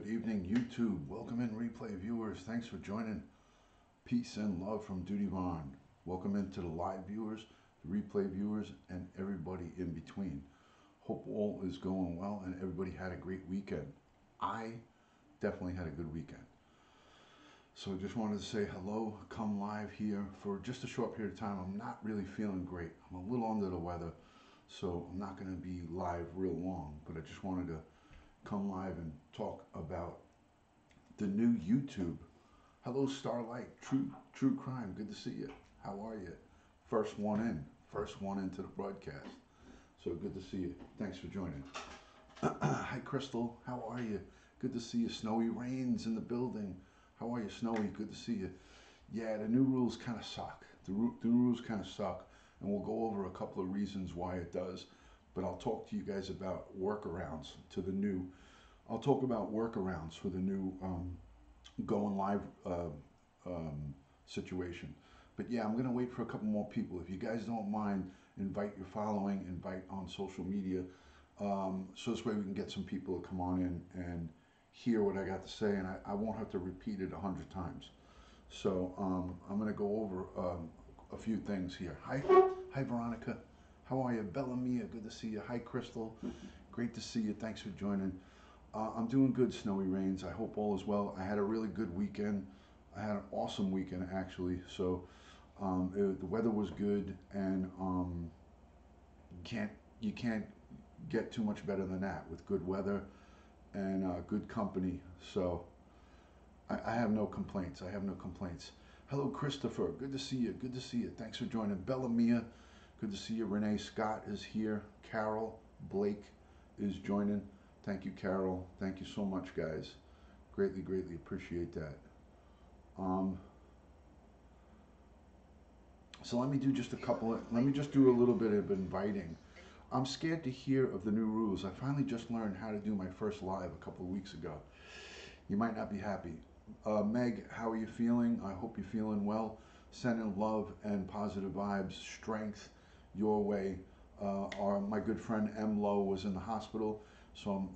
Good evening, YouTube. Welcome in, replay viewers. Thanks for joining. Peace and love from Duty Vaughn. Welcome into the live viewers, the replay viewers, and everybody in between. Hope all is going well and everybody had a great weekend. I definitely had a good weekend. So just wanted to say hello, come live here for just a short period of time. I'm not really feeling great. I'm a little under the weather, so I'm not going to be live real long, but I just wanted to come live and talk about the new YouTube. Hello, Starlight, True Crime. Good to see you. How are you? First one into the broadcast. So good to see you. Thanks for joining. Hi, Crystal. How are you? Good to see you. Snowy Rains in the building. How are you, Snowy? Good to see you. Yeah, the new rules kind of suck. The new rules kind of suck, and we'll go over a couple of reasons why it does. But I'll talk to you guys about workarounds to the new. I'll talk about workarounds for the new going live situation. But yeah, I'm gonna wait for a couple more people. If you guys don't mind, invite your following, invite on social media, so this way we can get some people to come on in and hear what I got to say, and I won't have to repeat it 100 times. So I'm gonna go over a few things here. Hi, Veronica. How are you? Bella Mia, good to see you. Hi, Crystal. Great to see you. Thanks for joining. I'm doing good, Snowy Rains. I hope all is well. I had a really good weekend. I had an awesome weekend, actually. So the weather was good, and you can't get too much better than that with good weather and good company. So I have no complaints. I have no complaints. Hello, Christopher. Good to see you. Good to see you. Thanks for joining. Bella Mia. Good to see you. Renee Scott is here. Carol Blake is joining. Thank you, Carol. Thank you so much, guys. Greatly, greatly appreciate that. So let me do just let me just do a little bit of inviting. I'm scared to hear of the new rules. I finally just learned how to do my first live a couple of weeks ago. You might not be happy. Meg, how are you feeling? I hope you're feeling well. Sending love and positive vibes, strength your way. My good friend M. Lowe was in the hospital, so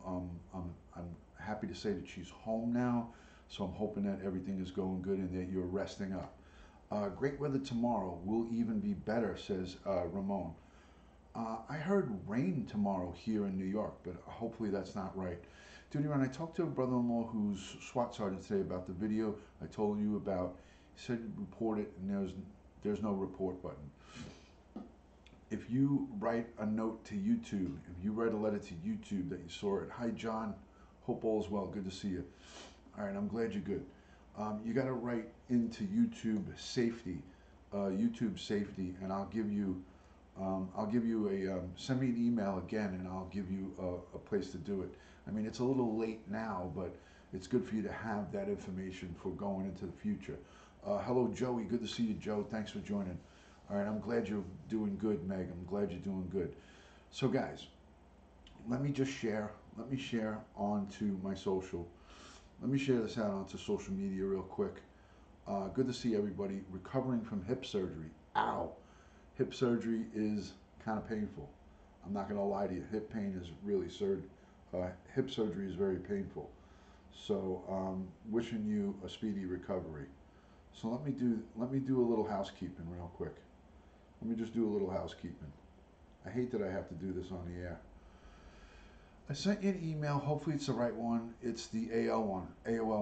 I'm happy to say that she's home now. So I'm hoping that everything is going good and that you're resting up. Great weather tomorrow will even be better, says Ramon. I heard rain tomorrow here in New York, but hopefully that's not right. Dude, I talked to a brother-in-law who's SWAT sergeant today about the video I told you about. He said report it, and there's no report button. If you write a note to YouTube, if you write a letter to YouTube that you saw it, hi John, hope all is well, good to see you. All right, I'm glad you're good. You got to write into YouTube safety, and I'll give you send me an email again, and I'll give you a place to do it. I mean, it's a little late now, but it's good for you to have that information for going into the future. Hello, Joey. Good to see you, Joe. Thanks for joining. All right, I'm glad you're doing good, Meg. I'm glad you're doing good. So, guys, let me share onto my social. Let me share this out onto social media real quick. Good to see everybody recovering from hip surgery. Ow. Hip surgery is kind of painful. I'm not going to lie to you. Hip pain is really hip surgery is very painful. So wishing you a speedy recovery. So let me do a little housekeeping real quick. Let me just do a little housekeeping. I hate that I have to do this on the air. I sent you an email. Hopefully it's the right one. It's the AOL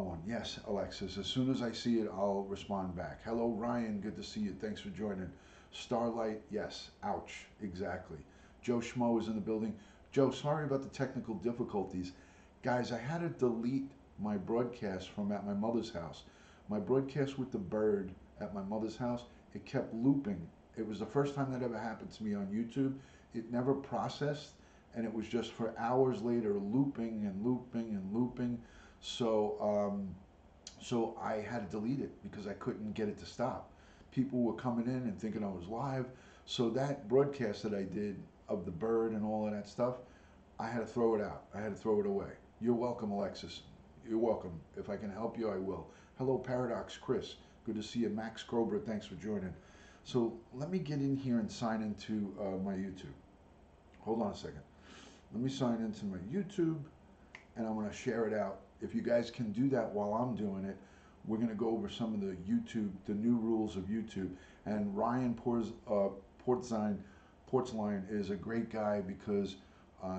one. Yes, Alexis. As soon as I see it, I'll respond back. Hello, Ryan. Good to see you. Thanks for joining. Starlight. Yes. Ouch. Exactly. Joe Schmo is in the building. Joe, sorry about the technical difficulties. Guys, I had to delete my broadcast from at my mother's house. My broadcast with the bird at my mother's house, it kept looping. It was the first time that ever happened to me on YouTube. It never processed, and it was just for hours later looping and looping and looping. So so I had to delete it because I couldn't get it to stop. People were coming in and thinking I was live. So that broadcast that I did of the bird and all of that stuff, I had to throw it out. I had to throw it away. You're welcome, Alexis. You're welcome. If I can help you, I will. Hello, Paradox Chris. Good to see you. Max Crowber, thanks for joining. So let me get in here and sign into my YouTube. Hold on a second. Let me sign into my YouTube, and I'm going to share it out if you guys can do that while I'm doing it, we're going to go over some of the new rules of YouTube. And Ryan Portzline is a great guy because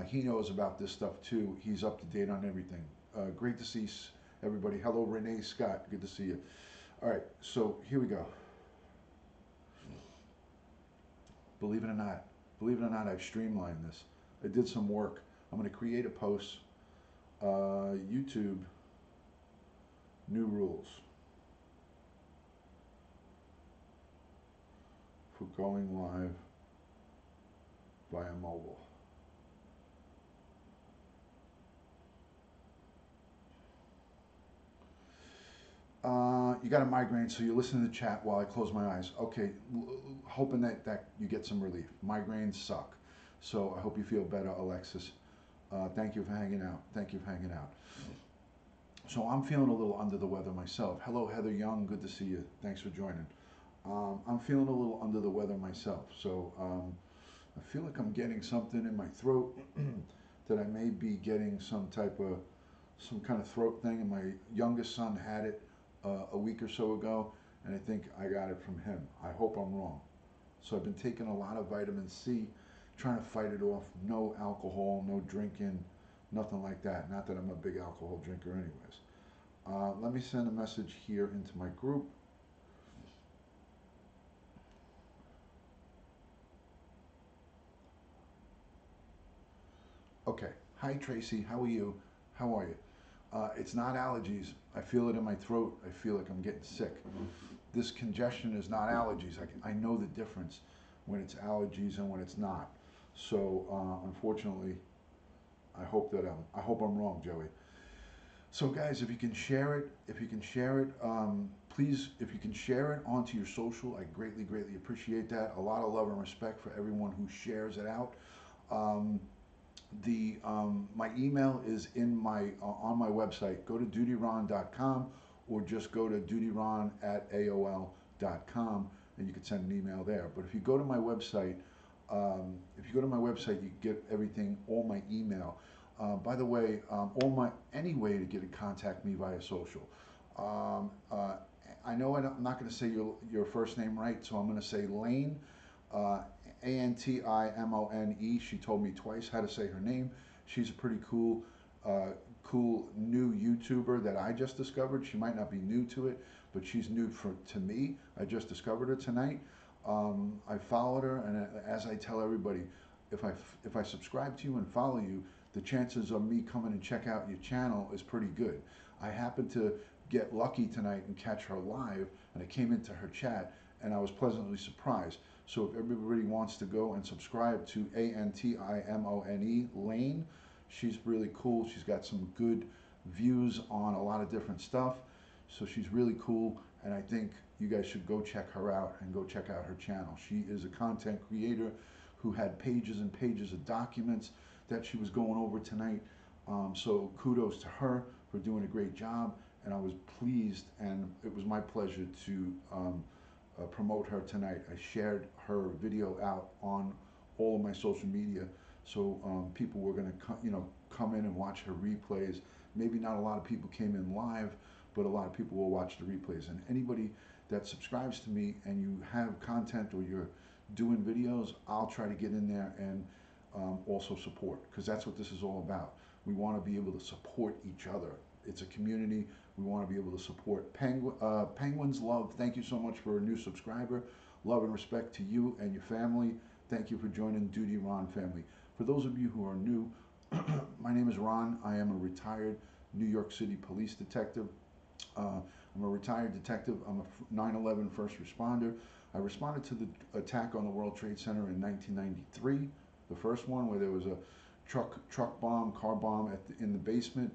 he knows about this stuff too. He's up to date on everything. Great to see everybody. Hello, Renee Scott. Good to see you. All right, so here we go. Believe it or not, I've streamlined this. I did some work. I'm going to create a post. YouTube new rules for going live via mobile. You got a migraine, so you listen to the chat while I close my eyes. Okay, hoping that you get some relief. Migraines suck. So I hope you feel better, Alexis. Thank you for hanging out. Thank you for hanging out. So I'm feeling a little under the weather myself. Hello, Heather Young. Good to see you. Thanks for joining. I'm feeling a little under the weather myself. So I feel like I'm getting something in my throat that I may be getting some kind of throat thing. And my youngest son had it a week or so ago, and I think I got it from him. I hope I'm wrong. So I've been taking a lot of vitamin C, trying to fight it off. No alcohol, no drinking, nothing like that. Not that I'm a big alcohol drinker anyways. Let me send a message here into my group. Okay. Hi, Tracy. How are you? How are you? It's not allergies. I feel it in my throat. I feel like I'm getting sick. This congestion is not allergies. I know the difference when it's allergies and when it's not. So unfortunately, I hope I'm wrong, Joey. So guys, if you can share it, please, if you can share it onto your social, I greatly, greatly appreciate that. A lot of love and respect for everyone who shares it out. My email is in on my website. Go to dutyron.com or just go to dutyron@aol.com and you can send an email there. But if you go to my website, you get everything, all my email. By the way, any way to get in contact me via social. I know I'm not going to say your first name right, so I'm going to say Lane. Antimone. She told me twice how to say her name. She's a pretty cool new YouTuber that I just discovered. She might not be new to it, but she's new to me. I just discovered her tonight. I followed her, and as I tell everybody, if I subscribe to you and follow you, the chances of me coming and check out your channel is pretty good. I happened to get lucky tonight and catch her live, and I came into her chat, and I was pleasantly surprised. So if everybody wants to go and subscribe to Antimone Lane, she's really cool. She's got some good views on a lot of different stuff. So she's really cool, and I think you guys should go check her out and go check out her channel. She is a content creator who had pages and pages of documents that she was going over tonight. So kudos to her for doing a great job, and I was pleased, and it was my pleasure to promote her tonight. I shared her video out on all of my social media, so people were going to come in and watch her replays. Maybe not a lot of people came in live, but a lot of people will watch the replays. And anybody that subscribes to me and you have content or you're doing videos, I'll try to get in there and also support, because that's what this is all about. We want to be able to support each other. It's a community. We want to be able to support. Penguins Love, thank you so much for a new subscriber. Love and respect to you and your family. Thank you for joining Duty Ron family. For those of you who are new, my name is Ron. I am a retired New York City police detective. I'm a retired detective. I'm a 9/11 first responder. I responded to the attack on the World Trade Center in 1993, the first one where there was a truck bomb, car bomb in the basement,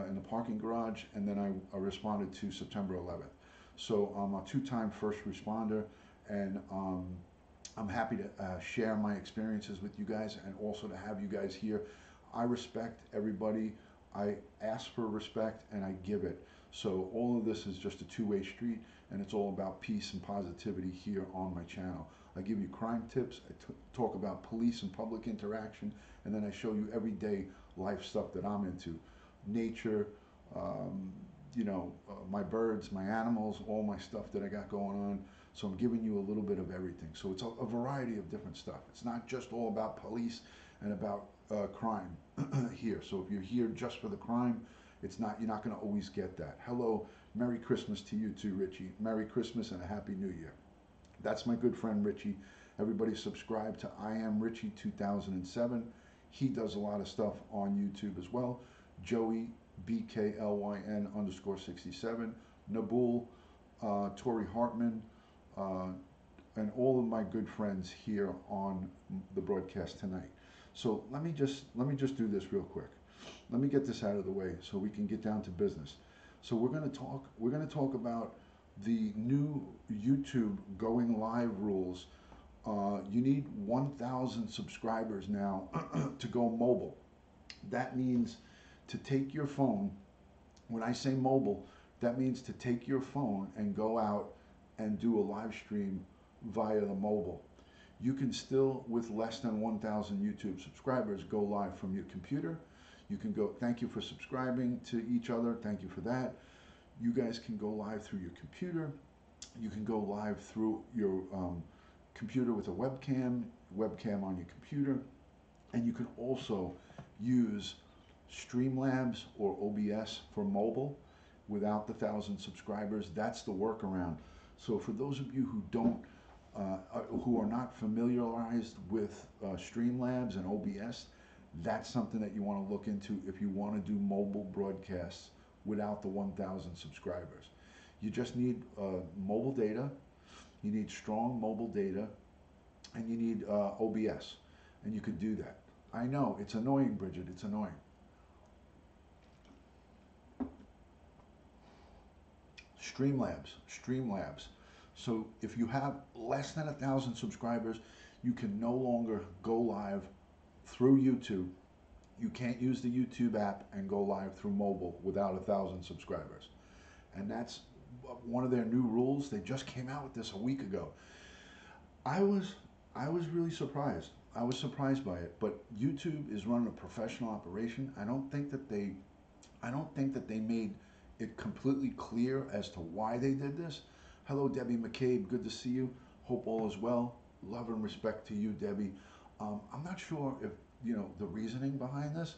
in the parking garage, and then I responded to September 11th. So I'm a two-time first responder, and I'm happy to share my experiences with you guys and also to have you guys here. I respect everybody. I ask for respect and I give it. So all of this is just a two-way street, and it's all about peace and positivity here on my channel. I give you crime tips, I talk about police and public interaction, and then I show you everyday life stuff that I'm into. Nature, you know, my birds, my animals, all my stuff that I got going on. So I'm giving you a little bit of everything. So it's a variety of different stuff. It's not just all about police and about crime here. So if you're here just for the crime, it's not. You're not going to always get that. Hello, Merry Christmas to you too, Richie. Merry Christmas and a Happy New Year. That's my good friend Richie. Everybody subscribe to I Am Richie 2007. He does a lot of stuff on YouTube as well. Joey BKLYN_67, Nabul, Tori Hartman, and all of my good friends here on the broadcast tonight. So let me just do this real quick. Let me get this out of the way so we can get down to business. So we're going to talk about the new YouTube going live rules. You need 1,000 subscribers now to go mobile. That means to take your phone. When I say mobile, that means to take your phone and go out and do a live stream via the mobile. You can still, with less than 1,000 YouTube subscribers, go live from your computer. You can go, thank you for subscribing to each other. Thank you for that. You guys can go live through your computer. You can go live through your computer with a webcam on your computer. And you can also use Streamlabs or OBS for mobile without the 1,000 subscribers. That's the workaround. So for those of you who don't, who are not familiarized with Streamlabs and OBS, that's something that you want to look into if you want to do mobile broadcasts without the 1,000 subscribers. You just need mobile data, you need strong mobile data, and you need OBS, and you could do that. I know, it's annoying, Bridget, it's annoying. Streamlabs. So if you have less than 1,000 subscribers, you can no longer go live through YouTube. You can't use the YouTube app and go live through mobile without 1,000 subscribers. And that's one of their new rules. They just came out with this a week ago. I was really surprised. I was surprised by it, but YouTube is running a professional operation. I don't think that they made it completely clear as to why they did this. Hello, Debbie McCabe. Good to see you. Hope all is well. Love and respect to you, Debbie. I'm not sure if, you know, the reasoning behind this.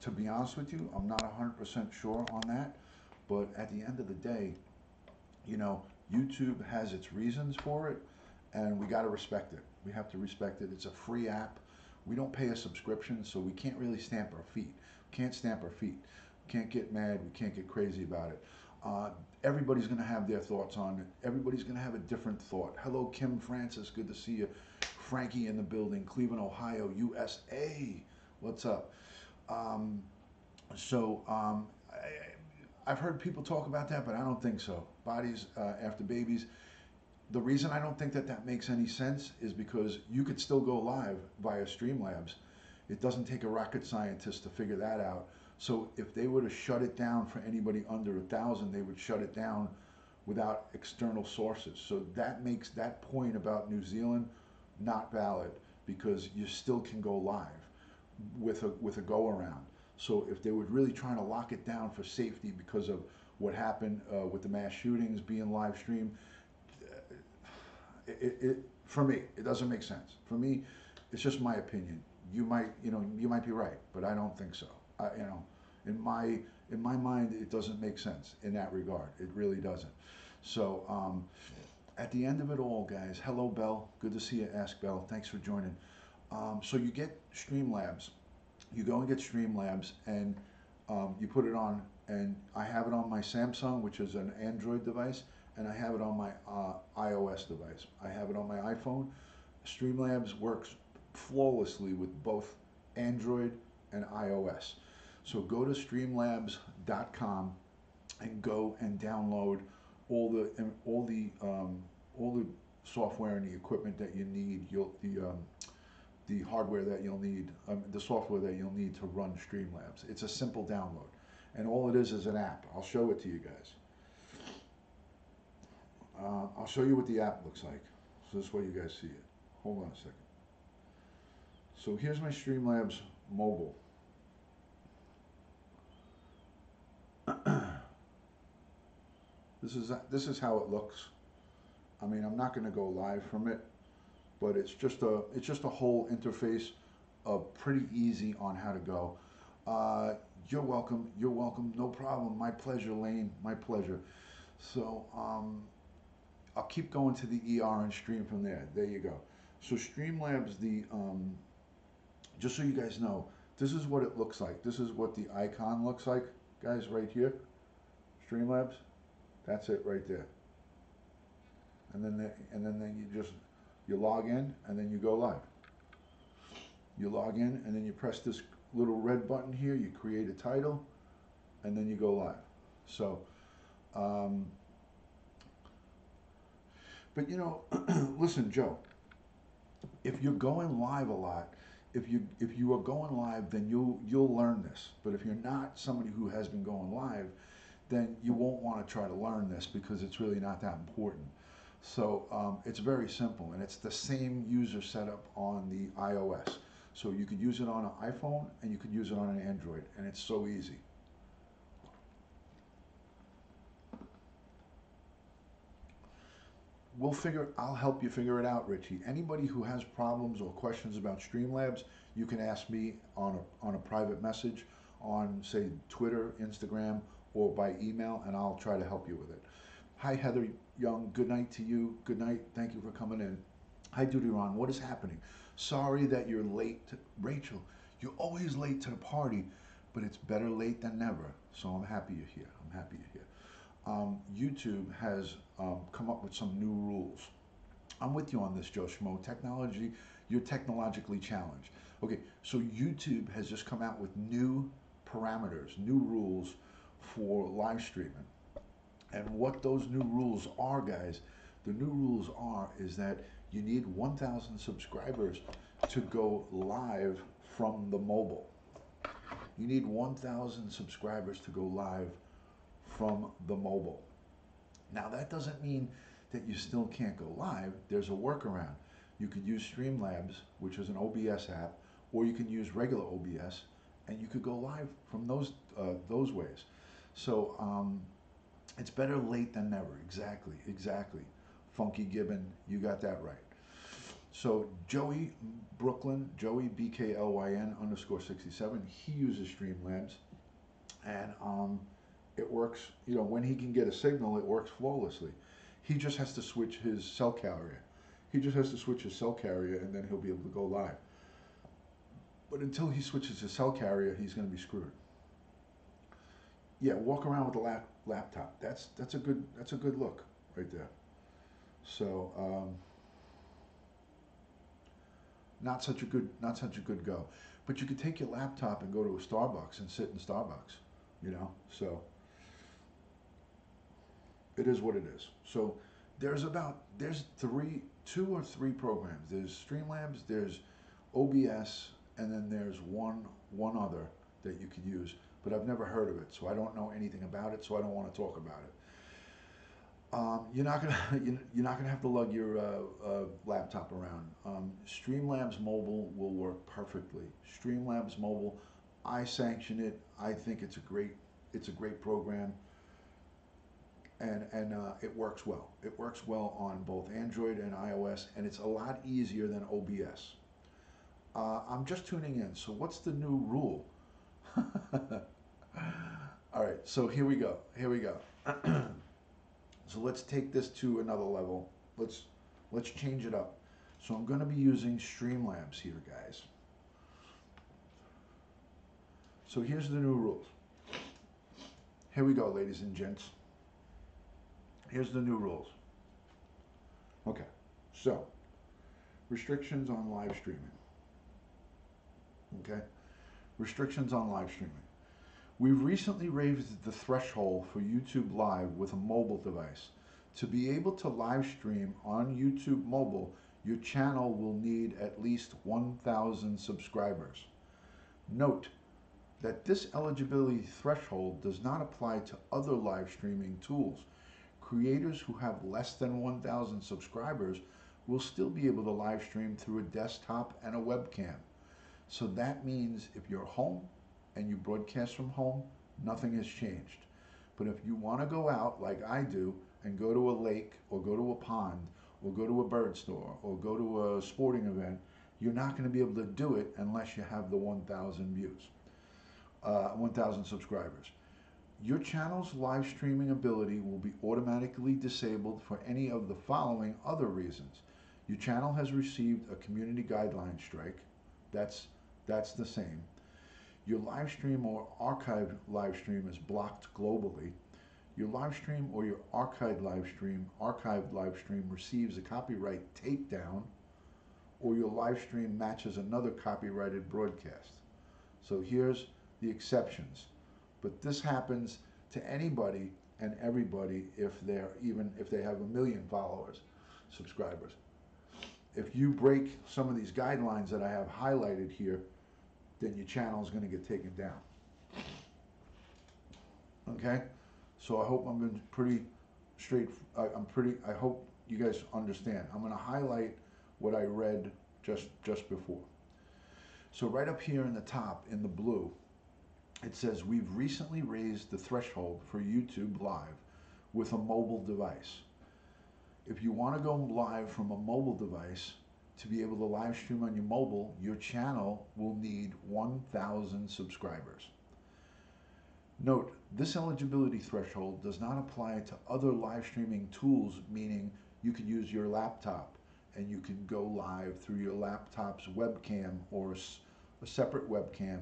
To be honest with you, I'm not 100% sure on that. But at the end of the day, you know, YouTube has its reasons for it, and we got to respect it. We have to respect it. It's a free app. We don't pay a subscription, so we can't really stamp our feet. Can't stamp our feet. Can't get mad. We can't get crazy about it. Everybody's going to have their thoughts on it. Everybody's going to have a different thought. Hello, Kim Francis. Good to see you. Frankie in the building. Cleveland, Ohio, USA. What's up? I've heard people talk about that, but I don't think so. Bodies after babies. The reason I don't think that that makes any sense is because you could still go live via Streamlabs. It doesn't take a rocket scientist to figure that out. So if they were to shut it down for anybody under 1,000, they would shut it down without external sources. So that makes that point about New Zealand not valid, because you still can go live with a go around. So if they were really trying to lock it down for safety because of what happened with the mass shootings being live streamed, for me, it doesn't make sense. For me, it's just my opinion. You might be right, but I don't think so. In my mind, it doesn't make sense in that regard. It really doesn't. So at the end of it all, guys, hello, Belle. Good to see you, Ask Belle. Thanks for joining. So you get Streamlabs. You go and get Streamlabs, and you put it on, and I have it on my Samsung, which is an Android device, and I have it on my iOS device. I have it on my iPhone. Streamlabs works flawlessly with both Android and iOS. So go to streamlabs.com and go and download all the software and the equipment that you need. The hardware that you'll need, the software that you'll need to run Streamlabs. It's a simple download, and all it is an app. I'll show it to you guys. I'll show you what the app looks like. So this way you guys see it. Hold on a second. So here's my Streamlabs mobile. This is how it looks. I mean, I'm not going to go live from it, but it's just a whole interface, pretty easy on how to go. You're welcome. You're welcome. No problem. My pleasure, Lane. My pleasure. So I'll keep going to the ER and stream from there. There you go. So Streamlabs, just so you guys know, this is what it looks like. This is what the icon looks like, guys, right here. Streamlabs, that's it right there. And then you log in and then you go live. You log in and then you press this little red button here. You create a title, and then you go live. So, but you know, listen, Joe. If you're going live a lot, if you are going live, then you'll learn this. But if you're not somebody who has been going live, then you won't want to try to learn this because it's really not that important. So it's very simple, and it's the same user setup on the iOS. So you could use it on an iPhone and you could use it on an Android, and it's so easy. I'll help you figure it out, Richie. Anybody who has problems or questions about Streamlabs, you can ask me on a private message on, say, Twitter, Instagram, or by email, and I'll try to help you with it. Hi, Heather Young. Good night to you. Good night. Thank you for coming in. Hi, Duty Ron. What is happening? Sorry that you're late. Rachel, you're always late to the party, but it's better late than never. So I'm happy you're here. I'm happy you're here. YouTube has come up with some new rules. I'm with you on this, Joe Schmo. Technology, you're technologically challenged. Okay, so YouTube has just come out with new parameters, new rules for live streaming. And what those new rules are, guys, the new rules is that you need 1,000 subscribers to go live from the mobile. You need 1,000 subscribers to go live from the mobile. Now that doesn't mean that you still can't go live. There's a workaround. You could use Streamlabs, which is an OBS app, or you can use regular OBS, and you could go live from those ways. So it's better late than never. Exactly, exactly. Funky Gibbon, you got that right. So Joey Brooklyn, Joey BKLYN _67, he uses Streamlabs, and it works. You know, when he can get a signal, it works flawlessly. He just has to switch his cell carrier. He just has to switch his cell carrier, and then he'll be able to go live. But until he switches his cell carrier, he's going to be screwed. Yeah, walk around with a laptop. That's a good look right there. So not such a good go. But you could take your laptop and go to a Starbucks and sit in Starbucks. You know, so it is what it is. So there's two or three programs. There's Streamlabs, there's OBS, and then there's one other that you could use. But I've never heard of it, so I don't know anything about it. So I don't want to talk about it. You're not gonna have to lug your laptop around. Streamlabs Mobile will work perfectly. Streamlabs Mobile, I sanction it. I think it's a great program, and it works well. It works well on both Android and iOS, and it's a lot easier than OBS. I'm just tuning in. So what's the new rule? All right, so here we go. So let's take this to another level. Let's change it up. So I'm going to be using Streamlabs here, guys. So here's the new rules. Here we go, ladies and gents. Here's the new rules. Okay, so restrictions on live streaming. Okay, restrictions on live streaming. We've recently raised the threshold for YouTube Live with a mobile device. To be able to live stream on YouTube Mobile, your channel will need at least 1,000 subscribers. Note that this eligibility threshold does not apply to other live streaming tools. Creators who have less than 1,000 subscribers will still be able to live stream through a desktop and a webcam. So that means if you're home and you broadcast from home, nothing has changed. But if you want to go out like I do and go to a lake or go to a pond or go to a bird store or go to a sporting event, you're not going to be able to do it unless you have the 1,000 views, 1,000 subscribers. Your channel's live streaming ability will be automatically disabled for any of the following other reasons. Your channel has received a community guideline strike. That's the same. Your live stream or archived live stream is blocked globally. Your live stream or your archived live stream receives a copyright takedown, or your live stream matches another copyrighted broadcast. So here's the exceptions. But this happens to anybody and everybody if they have 1 million followers, subscribers. If you break some of these guidelines that I have highlighted here, then your channel is going to get taken down. Okay? So I hope I'm been pretty straight. I hope you guys understand. I'm going to highlight what I read just before. So right up here in the top, in the blue, it says we've recently raised the threshold for YouTube Live with a mobile device. If you want to go live from a mobile device, to be able to live stream on your mobile, your channel will need 1,000 subscribers. Note, this eligibility threshold does not apply to other live streaming tools, meaning you could use your laptop and you can go live through your laptop's webcam or a separate webcam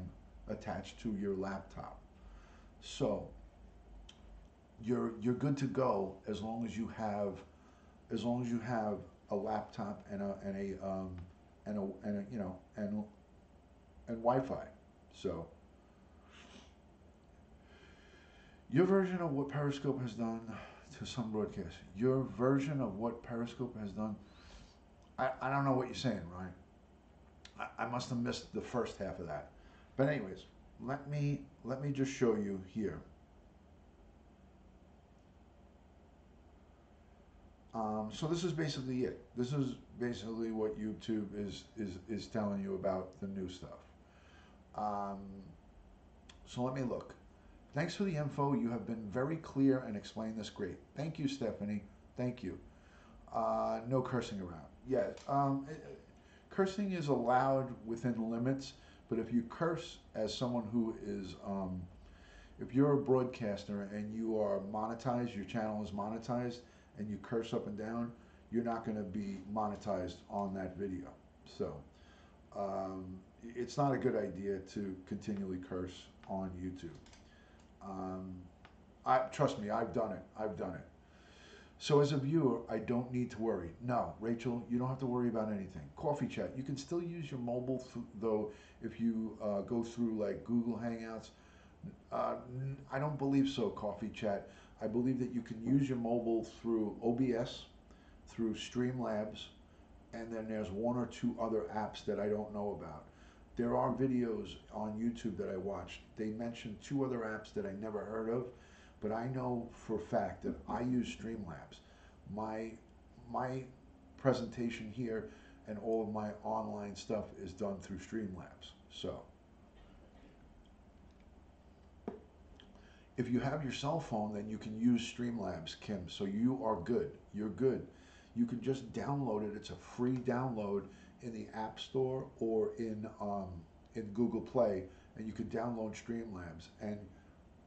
attached to your laptop. So you're good to go as long as you have a laptop and Wi-Fi. So your version of what Periscope has done to some broadcasts. Your version of what Periscope has done. I don't know what you're saying, Ryan. I must have missed the first half of that. But anyways, let me just show you here. So this is basically it. This is basically what YouTube is telling you about the new stuff. So let me look. Thanks for the info. You have been very clear and explained this great. Thank you, Stephanie. Thank you. No cursing around. Yeah, cursing is allowed within limits, but if you curse as someone who is, if you're a broadcaster and you are monetized, your channel is monetized, and you curse up and down, you're not going to be monetized on that video. So it's not a good idea to continually curse on YouTube. Trust me, I've done it. I've done it. So as a viewer, I don't need to worry. No, Rachel, you don't have to worry about anything. Coffee Chat, you can still use your mobile, though, if you go through like Google Hangouts. I don't believe so, Coffee Chat. I believe that you can use your mobile through OBS, through Streamlabs, and then there's 1 or 2 other apps that I don't know about. There are videos on YouTube that I watched. They mentioned 2 other apps that I never heard of, but I know for a fact that I use Streamlabs. My presentation here and all of my online stuff is done through Streamlabs. So if you have your cell phone, then you can use Streamlabs, Kim. So you are good. You're good. You can just download it. It's a free download in the App Store or in Google Play, and you could download Streamlabs and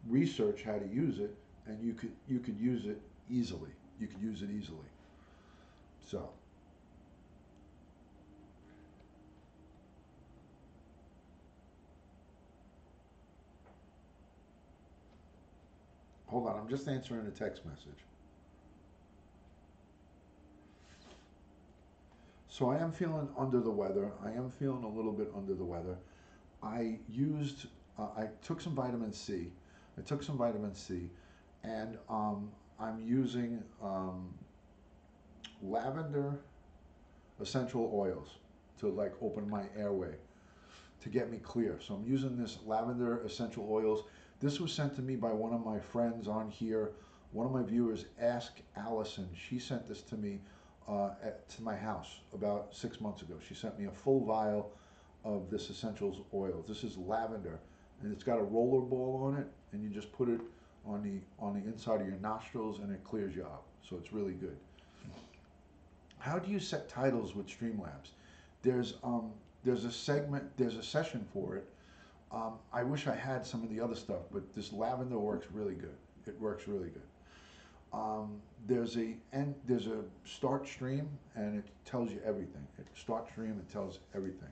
research how to use it, and you could use it easily. You could use it easily. So hold on, I'm just answering a text message. So I am feeling under the weather. I am feeling a little bit under the weather. I took some vitamin C. I took some vitamin C, and I'm using lavender essential oils to like open my airway to get me clear. So I'm using this lavender essential oils. This was sent to me by one of my friends on here. One of my viewers, Ask Allison, she sent this to me to my house about 6 months ago. She sent me a full vial of this essentials oil. This is lavender, and it's got a roller ball on it, and you just put it on the inside of your nostrils, and it clears you out. So it's really good. How do you set titles with Streamlabs? There's a segment, there's a session for it. I wish I had some of the other stuff, but this lavender works really good. It works really good. There's a start stream, and it tells you everything. It start stream, it tells everything.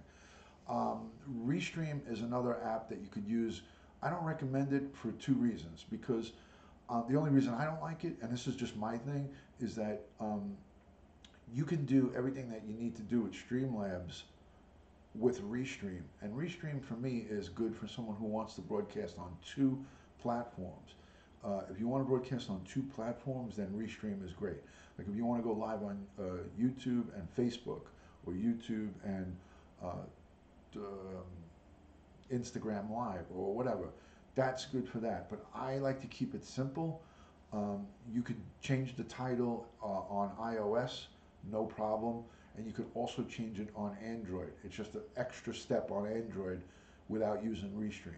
Restream is another app that you could use. I don't recommend it for two reasons. Because the only reason I don't like it, and this is just my thing, is that you can do everything that you need to do with Streamlabs with Restream. And Restream for me is good for someone who wants to broadcast on two platforms. If you want to broadcast on two platforms, then Restream is great. Like if you want to go live on YouTube and Facebook, or YouTube and Instagram Live, or whatever, that's good for that. But I like to keep it simple. You could change the title on iOS, no problem. And you could also change it on Android. It's just an extra step on Android without using Restream.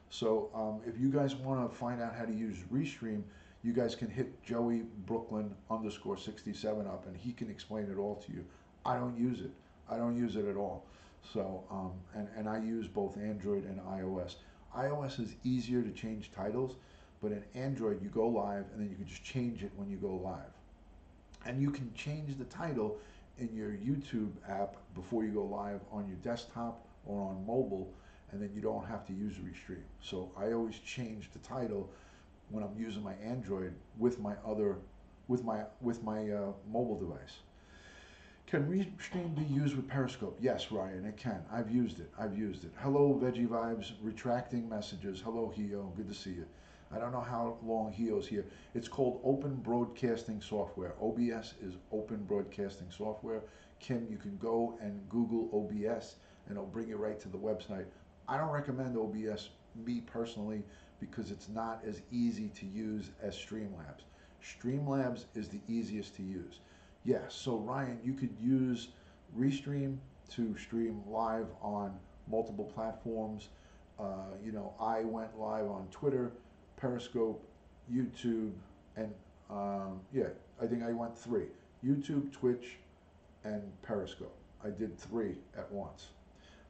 So if you guys want to find out how to use Restream, you guys can hit Joey Brooklyn _67 up, and he can explain it all to you. I don't use it. I don't use it at all. So and I use both Android and iOS. iOS is easier to change titles, but in Android you go live, and then you can just change it when you go live. And you can change the title in your YouTube app before you go live on your desktop or on mobile, and then you don't have to use Restream. So I always change the title when I'm using my Android with my mobile device. Can Restream be used with Periscope? Yes, Ryan, it can. I've used it. I've used it. Hello, Veggie Vibes, retracting messages. Hello, Hio. Good to see you. I don't know how long Hio's here. It's called Open Broadcasting Software. OBS is Open Broadcasting Software. Kim, you can go and Google OBS, and it'll bring you right to the website. I don't recommend OBS, me personally, because it's not as easy to use as Streamlabs. Streamlabs is the easiest to use. Yes, so Ryan, you could use Restream to stream live on multiple platforms. I went live on Twitter, Periscope, YouTube, and I think I went 3. YouTube, Twitch, and Periscope. I did 3 at once.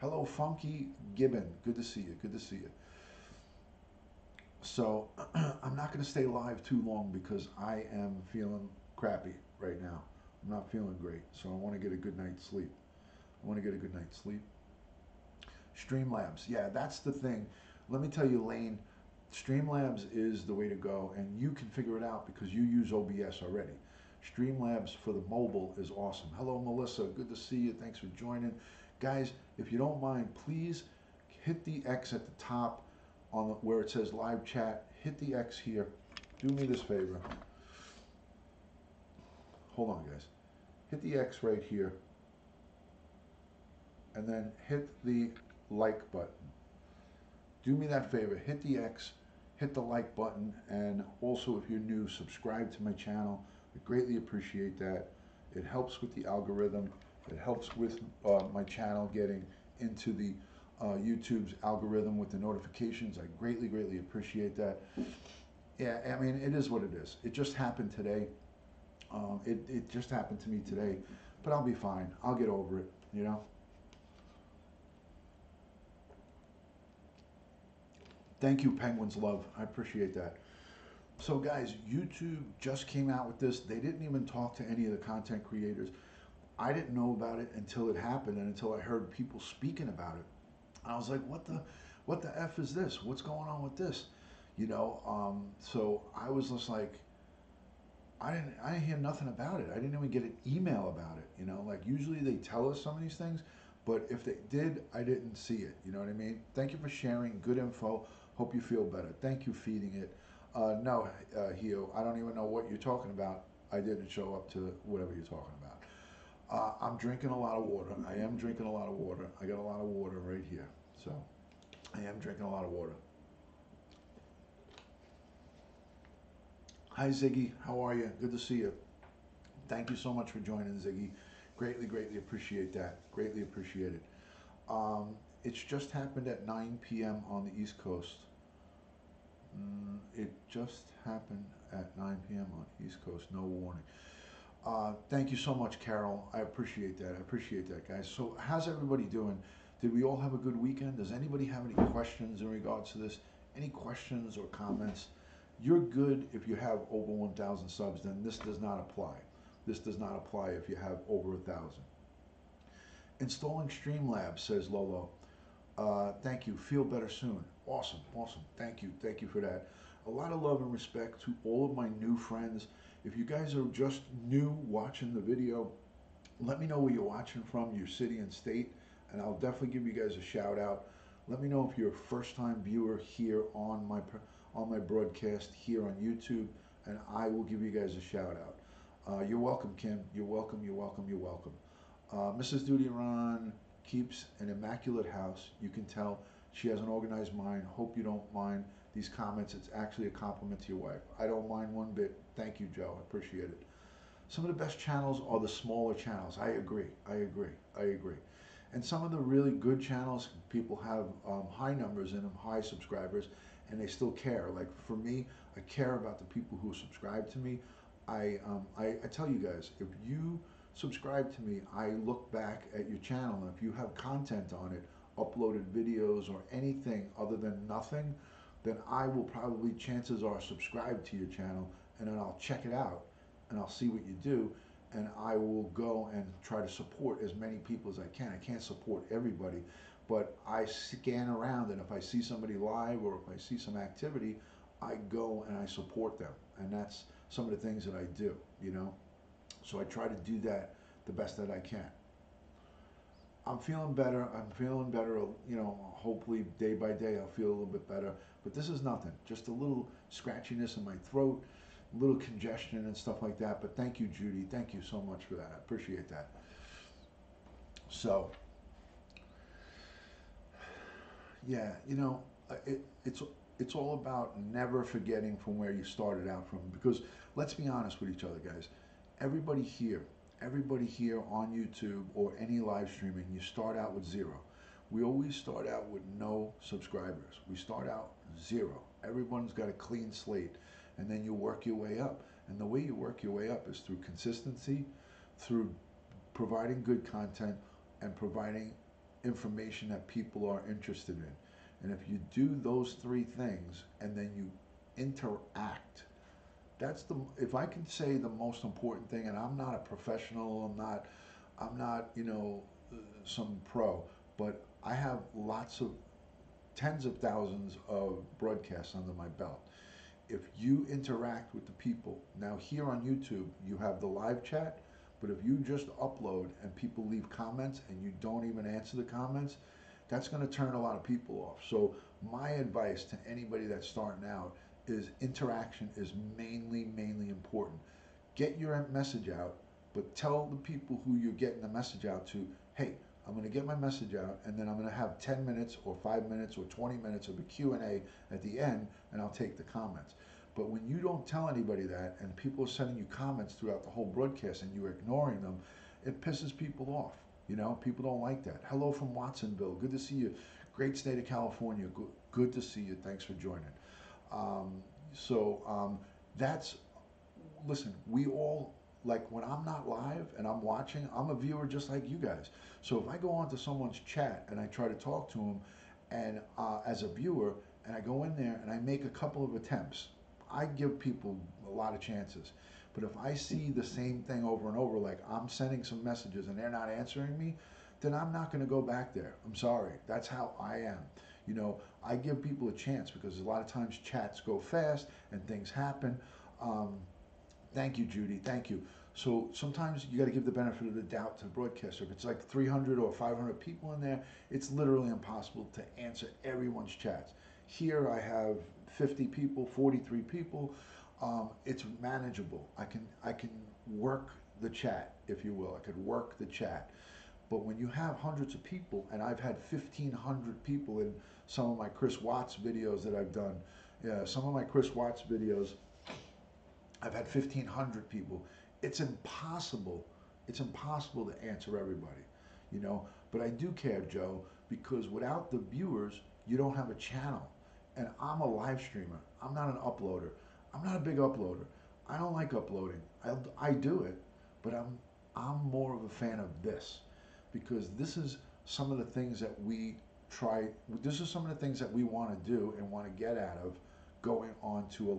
Hello, Funky Gibbon. Good to see you. Good to see you. So I'm not going to stay live too long because I am feeling crappy right now. I'm not feeling great, so I want to get a good night's sleep. Streamlabs, yeah, that's the thing. Let me tell you, Lane, Streamlabs is the way to go, and you can figure it out because you use OBS already. Streamlabs for the mobile is awesome. Hello, Melissa. Good to see you. Thanks for joining. Guys, if you don't mind, please hit the X at the top on where it says live chat. Hit the X here. Do me this favor. Hold on, guys. Hit the X right here. And then hit the like button. Do me that favor. Hit the X. Hit the like button. And also, if you're new, subscribe to my channel. I greatly appreciate that. It helps with the algorithm. It helps with my channel getting into the YouTube's algorithm with the notifications. I greatly, greatly appreciate that. Yeah, I mean, it is what it is. It just happened today. It just happened to me today, but I'll be fine. I'll get over it, you know? Thank you, Penguins Love. I appreciate that. So guys, YouTube just came out with this. They didn't even talk to any of the content creators. I didn't know about it until it happened and until I heard people speaking about it. I was like, what the F is this? What's going on with this? So I was just like, I didn't hear nothing about it. I didn't even get an email about it, like usually they tell us some of these things, but if they did, I didn't see it. You know what I mean? Thank you for sharing. Good info. Hope you feel better. Thank you, feeding it. No, Hio, I don't even know what you're talking about. I didn't show up to whatever you're talking about. I'm drinking a lot of water. I am drinking a lot of water. I got a lot of water right here. So I am drinking a lot of water. Hi, Ziggy. How are you? Good to see you. Thank you so much for joining, Ziggy. Greatly, greatly appreciate that. Greatly appreciate it. It's just happened at 9 p.m. on the East Coast. It just happened at 9 p.m. on East Coast, no warning. Thank you so much, Carol. I appreciate that. I appreciate that, guys. So, how's everybody doing? Did we all have a good weekend? Does anybody have any questions in regards to this? Any questions or comments? You're good if you have over 1,000 subs, then this does not apply. This does not apply if you have over 1,000. Installing Streamlabs, says Lolo. Thank you. Feel better soon. Awesome, awesome. Thank you. Thank you for that. A lot of love and respect to all of my new friends. If you guys are just new watching the video, let me know where you're watching from, your city and state, and I'll definitely give you guys a shout out. Let me know if you're a first-time viewer here on my broadcast here on YouTube, and I will give you guys a shout out. You're welcome, Kim. You're welcome. You're welcome. You're welcome. Mrs. Duty-Ron keeps an immaculate house. You can tell she has an organized mind. Hope you don't mind these comments. It's actually a compliment to your wife. I don't mind one bit. Thank you, Joe. I appreciate it. Some of the best channels are the smaller channels. I agree. I agree. I agree. And some of the really good channels, people have high numbers in them, high subscribers, and they still care. Like for me, I care about the people who subscribe to me. I tell you guys, if you subscribe to me, I look back at your channel, and if you have content on it, uploaded videos or anything other than nothing, then I will probably, chances are, subscribe to your channel, and then I'll check it out and I'll see what you do, and I will go and try to support as many people as I can. I can't support everybody, but I scan around, and if I see somebody live or if I see some activity, I go and I support them, and that's some of the things that I do, you know. So I try to do that the best that I can. I'm feeling better. I'm feeling better, you know, hopefully day by day I'll feel a little bit better. But this is nothing. Just a little scratchiness in my throat, a little congestion and stuff like that. But thank you, Judy. Thank you so much for that. I appreciate that. So, yeah, you know, it's all about never forgetting from where you started out from. Because let's be honest with each other, guys. Everybody here on YouTube or any live streaming, you start out with zero. We always start out with no subscribers. We start out zero. Everyone's got a clean slate, and then you work your way up. And the way you work your way up is through consistency, through providing good content, and providing information that people are interested in. And if you do those three things and then you interact, that's the, if I can say the most important thing, and I'm not a professional, I'm not, you know, some pro, but I have lots of tens of thousands of broadcasts under my belt. If you interact with the people, now here on YouTube, you have the live chat, but if you just upload and people leave comments and you don't even answer the comments, that's going to turn a lot of people off. So my advice to anybody that's starting out is interaction is mainly important. Get your message out, but tell the people who you're getting the message out to, hey, I'm going to get my message out, and then I'm going to have 10 minutes or 5 minutes or 20 minutes of a Q&A at the end, and I'll take the comments. But when you don't tell anybody that, and people are sending you comments throughout the whole broadcast and you're ignoring them, it pisses people off. You know, people don't like that. Hello from Watsonville. Good to see you. Great state of California. Good to see you. Thanks for joining. That's, listen, we all, like when I'm not live and I'm watching, I'm a viewer just like you guys. So if I go onto someone's chat and I try to talk to them, and as a viewer, and I go in there and I make a couple of attempts, I give people a lot of chances. But if I see the same thing over and over, like I'm sending some messages and they're not answering me, then I'm not going to go back there. I'm sorry. That's how I am. You know, I give people a chance because a lot of times chats go fast and things happen. Thank you, Judy. Thank you. So sometimes you got to give the benefit of the doubt to the broadcaster. If it's like 300 or 500 people in there, it's literally impossible to answer everyone's chats. Here I have 50 people, 43 people. It's manageable. I can work the chat, if you will. I could work the chat. But when you have hundreds of people, and I've had 1,500 people in some of my Chris Watts videos that I've done, some of my Chris Watts videos, I've had 1,500 people. It's impossible to answer everybody, you know. But I do care, Joe, because without the viewers, you don't have a channel. and I'm a live streamer. I'm not an uploader. I'm not a big uploader. I don't like uploading. I do it, but I'm more of a fan of this, because this is some of the things that we try. This is some of the things that we want to do and want to get out of going on to a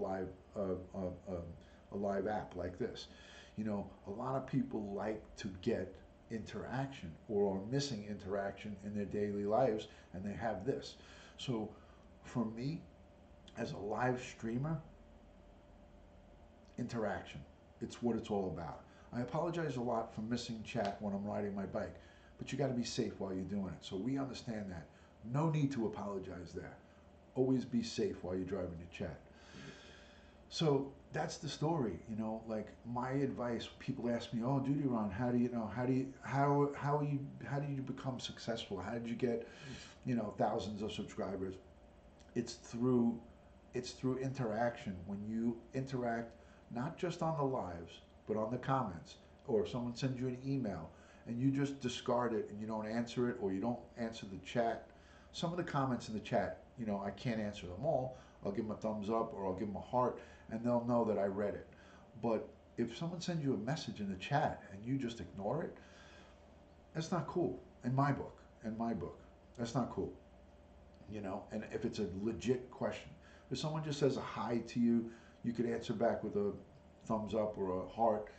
live app like this. You know, a lot of people like to get interaction or are missing interaction in their daily lives, and they have this. So for me, as a live streamer, interaction. It's what it's all about. I apologize a lot for missing chat when I'm riding my bike, but you got to be safe while you're doing it. So we understand that. No need to apologize there. Always be safe while you're driving the chat. So that's the story, you know. Like my advice, people ask me, "Oh, Duty Ron, how do you know? How did you become successful? How did you get, you know, thousands of subscribers?" It's through interaction. When you interact, not just on the lives, but on the comments, or if someone sends you an email and you just discard it and you don't answer it, or you don't answer the chat. Some of the comments in the chat, you know, I can't answer them all. I'll give them a thumbs up or I'll give them a heart, and they'll know that I read it. But if someone sends you a message in the chat and you just ignore it, that's not cool. In my book, that's not cool. You know, and if it's a legit question, if someone just says a hi to you, you could answer back with a thumbs up or a heart,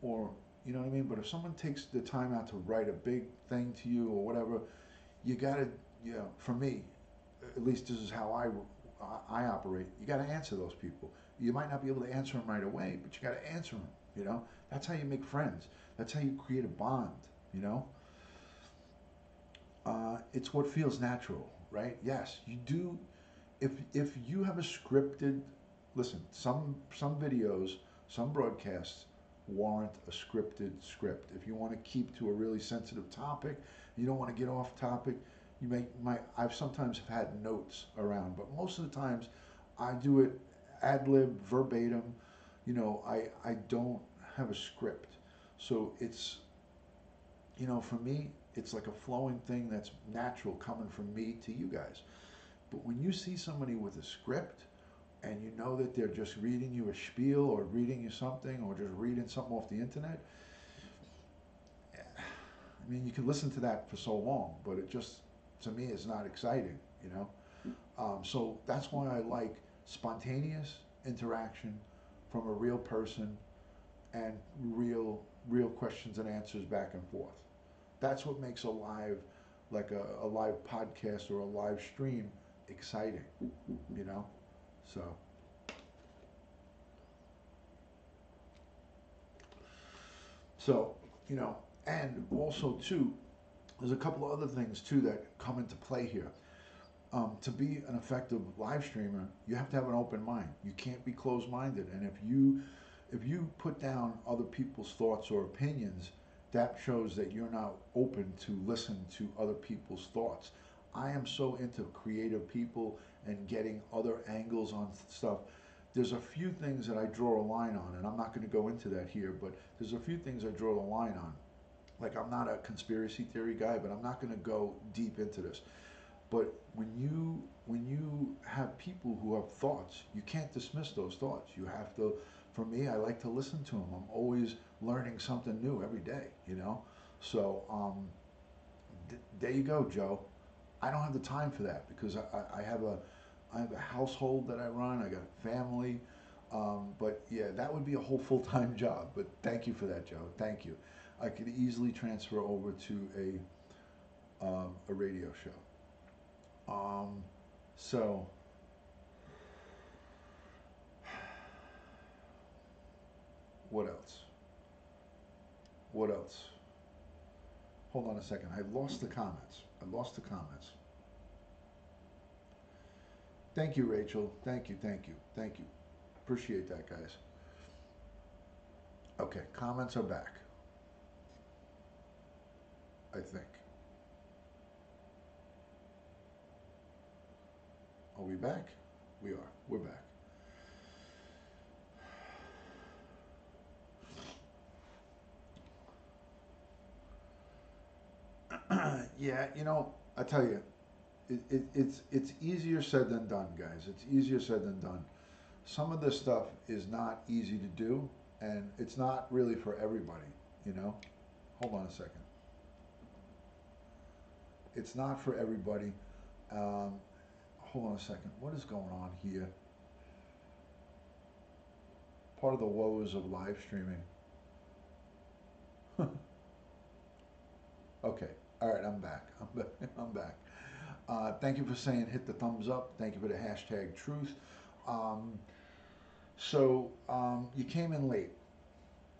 or, you know what I mean? But if someone takes the time out to write a big thing to you or whatever, you gotta, you know, for me, at least this is how I operate. You gotta answer those people. You might not be able to answer them right away, but you gotta answer them. You know, that's how you make friends. That's how you create a bond. You know, it's what feels natural, right? Yes, you do. If you have a scripted, listen, some videos, some broadcasts warrant a scripted script. If you want to keep to a really sensitive topic, you don't want to get off topic, I've sometimes had notes around, but most of the times I do it ad lib, verbatim. You know, I don't have a script. So it's, you know, for me, it's like a flowing thing that's natural coming from me to you guys. But when you see somebody with a script and you know that they're just reading you a spiel or reading you something or just reading something off the internet, I mean, you can listen to that for so long, but it just, to me, is not exciting, you know? So that's why I like spontaneous interaction from a real person and real questions and answers back and forth. That's what makes a live, like a live podcast or a live stream, exciting, you know? So, you know, and also too, there's a couple of other things too that come into play here. To be an effective live streamer, you have to have an open mind. You can't be closed-minded. And if you put down other people's thoughts or opinions, that shows that you're not open to listen to other people's thoughts. I am so into creative people and getting other angles on stuff. There's a few things that I draw a line on, and I'm not going to go into that here, but there's a few things I draw the line on. Like, I'm not a conspiracy theory guy, but I'm not going to go deep into this. But when you have people who have thoughts, you can't dismiss those thoughts. You have to. For me, I like to listen to them. I'm always learning something new every day, you know. So there you go, Joe. I don't have the time for that because I have a household that I run. I got a family. But yeah, that would be a whole full-time job. But thank you for that, Joe. Thank you. I could easily transfer over to a radio show. So what else? What else? Hold on a second. I lost the comments. Thank you, Rachel. Thank you. Appreciate that, guys. Okay, comments are back, I think. Are we back? We are. We're back. Yeah, you know, I tell you, it's easier said than done, guys. It's easier said than done. Some of this stuff is not easy to do, and it's not really for everybody. You know. Hold on a second. It's not for everybody. Um, Hold on a second. What is going on here? Part of the woes of live streaming. Okay. All right. I'm back. I'm back. I'm back. Thank you for saying hit the thumbs up. Thank you for the hashtag truth. Um, you came in late.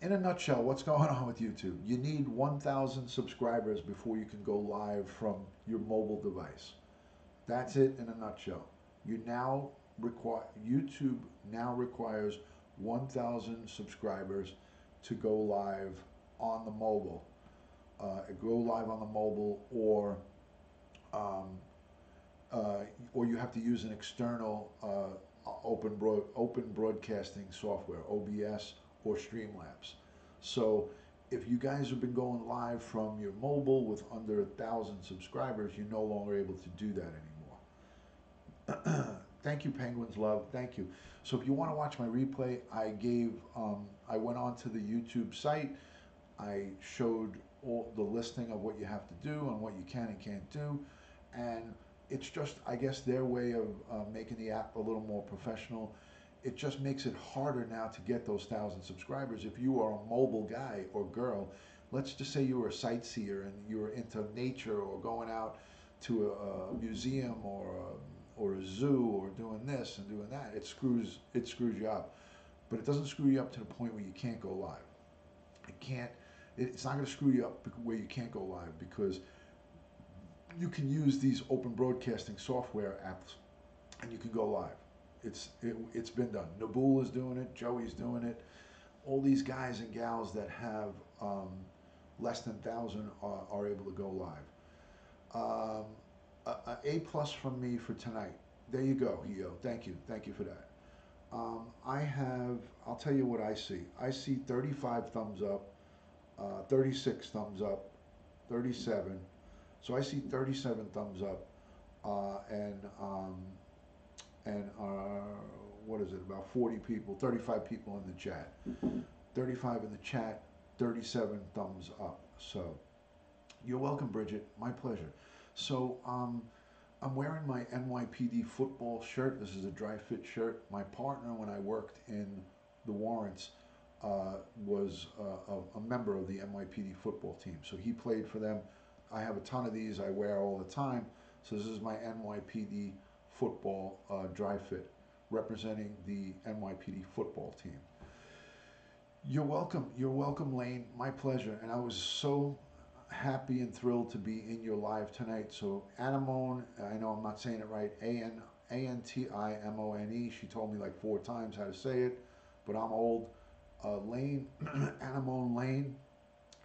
In a nutshell, what's going on with YouTube? You need 1,000 subscribers before you can go live from your mobile device. That's it in a nutshell. YouTube now requires 1,000 subscribers to go live on the mobile. Go live on the mobile, um, or you have to use an external open broadcasting software, OBS or Streamlabs. So if you guys have been going live from your mobile with under 1,000 subscribers, you're no longer able to do that anymore. Thank you, Penguins Love. Thank you. So if you want to watch my replay, I went onto the YouTube site. I showed all the listing of what you have to do and what you can and can't do, and it's just, I guess, their way of making the app a little more professional. It just makes it harder now to get those 1,000 subscribers. If you are a mobile guy or girl, let's just say you were a sightseer and you were into nature or going out to a museum or a zoo or doing this and doing that, it screws you up. But it doesn't screw you up to the point where you can't go live. It's not going to screw you up where you can't go live, because you can use these open broadcasting software apps and you can go live. It's been done. Nabul is doing it. Joey's doing it. All these guys and gals that have less than 1,000 are able to go live. A plus from me for tonight. There you go, Hio. Thank you for that. I'll tell you what I see. I see 35 thumbs up, 36 thumbs up, 37. So I see 37 thumbs up, and what is it, about 40 people, 35 people in the chat. 35 in the chat, 37 thumbs up. So you're welcome, Bridget. My pleasure. So I'm wearing my NYPD football shirt. This is a dry fit shirt. My partner, when I worked in the warrants, was a member of the NYPD football team. So he played for them. I have a ton of these I wear all the time. So this is my NYPD football dry fit, representing the NYPD football team. You're welcome, Lane. My pleasure. And I was so happy and thrilled to be in your live tonight. So Anemone, I know I'm not saying it right, Antimone. She told me like 4 times how to say it, but I'm old. Lane, Anemone Lane,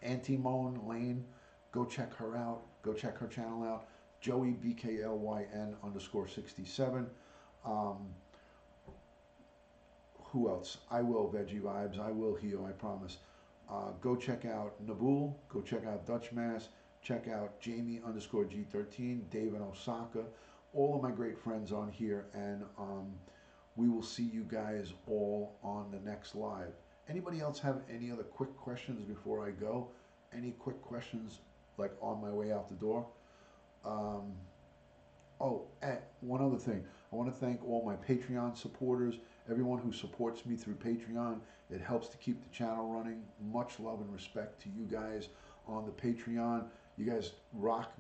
Antimone Lane. Go check her out. Go check her channel out. Joey BKLYN_67. Who else? I will Veggie Vibes. I will Hio. I promise. Go check out Nabul. Go check out Dutch Mass. Check out Jamie_G13. Dave in Osaka. All of my great friends on here, and we will see you guys all on the next live. Anybody else have any other quick questions before I go? Any quick questions, like on my way out the door? One other thing. I want to thank all my Patreon supporters, everyone who supports me through Patreon. It helps to keep the channel running. Much love and respect to you guys on the Patreon. You guys rock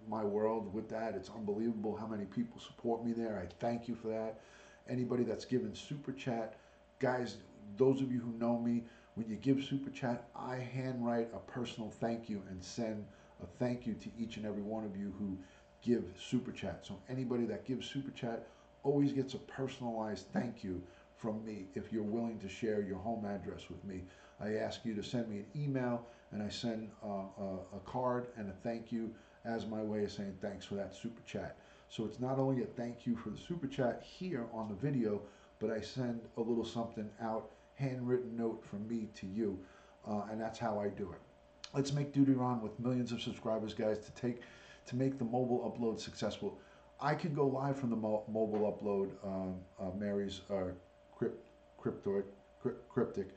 my world with that. It's unbelievable how many people support me there. I thank you for that. Anybody that's given Super Chat, guys, those of you who know me, when you give Super Chat, I handwrite a personal thank you and send a thank you to each and every one of you who give Super Chat. So anybody that gives Super Chat always gets a personalized thank you from me if you're willing to share your home address with me. I ask you to send me an email, and I send a card and a thank you as my way of saying thanks for that Super Chat. So it's not only a thank you for the Super Chat here on the video, but I send a little something out, handwritten note from me to you, and that's how I do it. Let's make duty on with millions of subscribers, guys, to make the mobile upload successful. I can go live from the mobile upload, Mary's cryptic.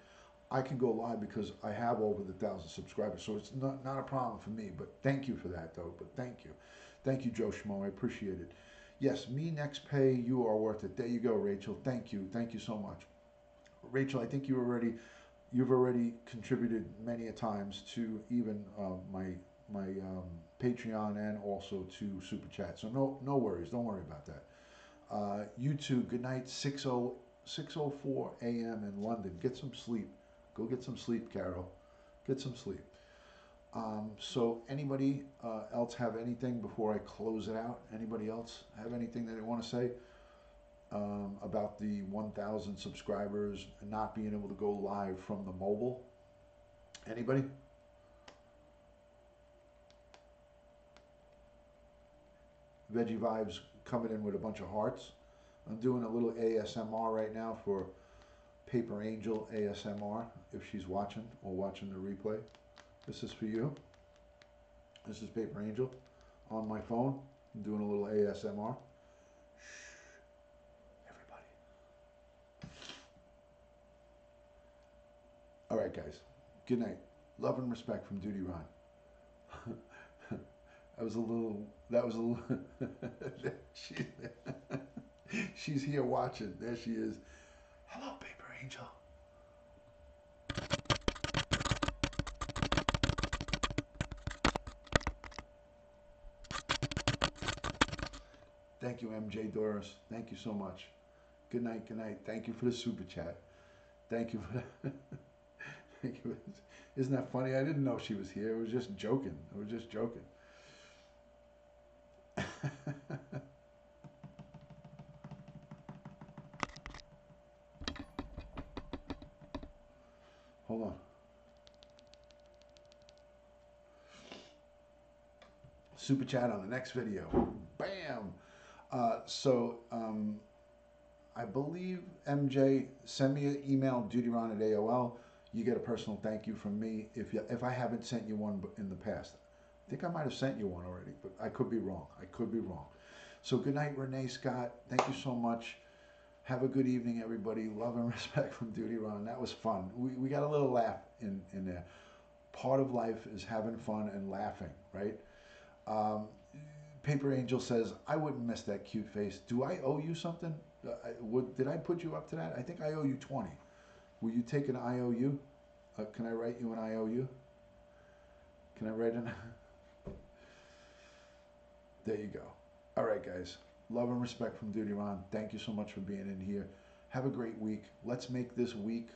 I can go live because I have over the 1,000 subscribers, so it's not a problem for me. But thank you for that, though. But thank you, Joe Schmo. I appreciate it. Yes, me next pay. You are worth it. There you go, Rachel. Thank you so much, Rachel. I think you've already contributed many a times to even my Patreon and also to Super Chat. So no worries. Don't worry about that. YouTube, good night, 6:04 a.m. in London. Get some sleep. Go get some sleep, Carol. Get some sleep. So anybody else have anything before I close it out? Anybody else have anything that they want to say about the 1,000 subscribers and not being able to go live from the mobile? Anybody? Veggie Vibes coming in with a bunch of hearts. I'm doing a little ASMR right now for Paper Angel ASMR, if she's watching or watching the replay. This is for you. This is Paper Angel on my phone. I'm doing a little ASMR. Shh, everybody. All right, guys. Good night. Love and respect from Duty Ron. That was a little, she's here watching. There she is. Hello, Paper Angel. Thank you, MJ Doris. Thank you so much. Good night, good night. Thank you for the super chat. Thank you for that. Thank you. Isn't that funny? I didn't know she was here. I was just joking. Hold on. Super chat on the next video. Bam! I believe, MJ, send me an email, dutyron at AOL. You get a personal thank you from me if I haven't sent you one in the past. I think I might have sent you one already, but I could be wrong. So good night, Renee Scott. Thank you so much. Have a good evening, everybody. Love and respect from Duty Ron. That was fun. We got a little laugh in there. Part of life is having fun and laughing, right? Paper Angel says, I wouldn't miss that cute face. Do I owe you something? Did I put you up to that? I think I owe you 20. Will you take an IOU? Can I write you an IOU? Can I write an? There you go. All right, guys. Love and respect from Duty Ron. Thank you so much for being in here. Have a great week. Let's make this week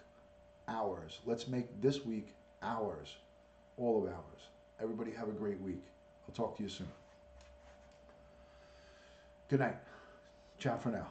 ours. Let's make this week ours. All of ours. Everybody have a great week. I'll talk to you soon. Good night. Ciao for now.